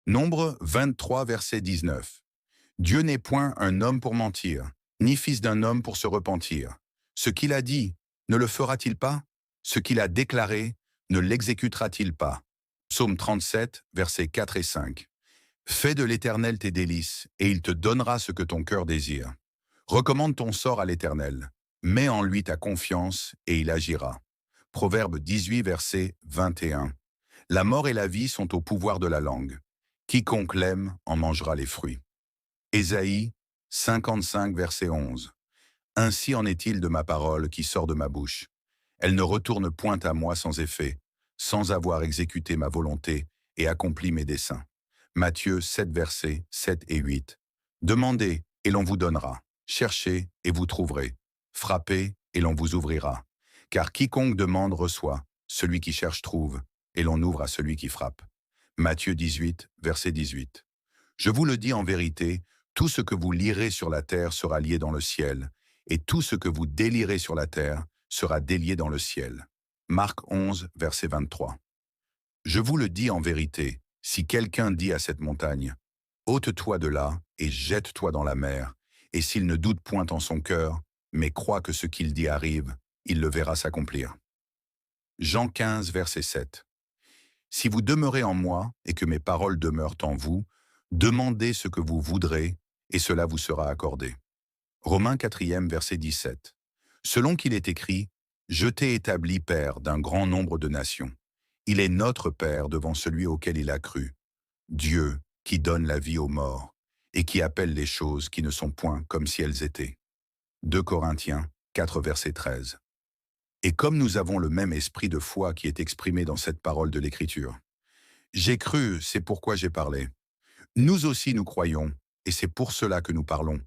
Nombre 23, verset 19. Dieu n'est point un homme pour mentir, ni fils d'un homme pour se repentir. Ce qu'il a dit, ne le fera-t-il pas? Ce qu'il a déclaré, ne l'exécutera-t-il pas? Psaume 37, versets 4 et 5. Fais de l'Éternel tes délices, et il te donnera ce que ton cœur désire. Recommande ton sort à l'Éternel. Mets en lui ta confiance, et il agira. Proverbe 18, verset 21. La mort et la vie sont au pouvoir de la langue. Quiconque l'aime en mangera les fruits. Ésaïe 55, verset 11. Ainsi en est-il de ma parole qui sort de ma bouche. Elle ne retourne point à moi sans effet, sans avoir exécuté ma volonté et accompli mes desseins. Matthieu 7, versets 7 et 8. Demandez, et l'on vous donnera. Cherchez, et vous trouverez. Frappez, et l'on vous ouvrira. Car quiconque demande reçoit, celui qui cherche trouve, et l'on ouvre à celui qui frappe. Matthieu 18, verset 18. Je vous le dis en vérité, tout ce que vous lirez sur la terre sera lié dans le ciel, et tout ce que vous délirez sur la terre sera délié dans le ciel. Marc 11, verset 23. Je vous le dis en vérité, si quelqu'un dit à cette montagne, ôte-toi de là et jette-toi dans la mer, et s'il ne doute point en son cœur, mais croit que ce qu'il dit arrive, il le verra s'accomplir. Jean 15, verset 7. Si vous demeurez en moi et que mes paroles demeurent en vous, demandez ce que vous voudrez, et cela vous sera accordé. Romains 4, verset 17. Selon qu'il est écrit, je t'ai établi père d'un grand nombre de nations. Il est notre Père devant celui auquel il a cru. Dieu qui donne la vie aux morts et qui appelle les choses qui ne sont point comme si elles étaient. 2 Corinthiens 4, verset 13. Et comme nous avons le même esprit de foi qui est exprimé dans cette parole de l'Écriture. J'ai cru, c'est pourquoi j'ai parlé. Nous aussi nous croyons, et c'est pour cela que nous parlons,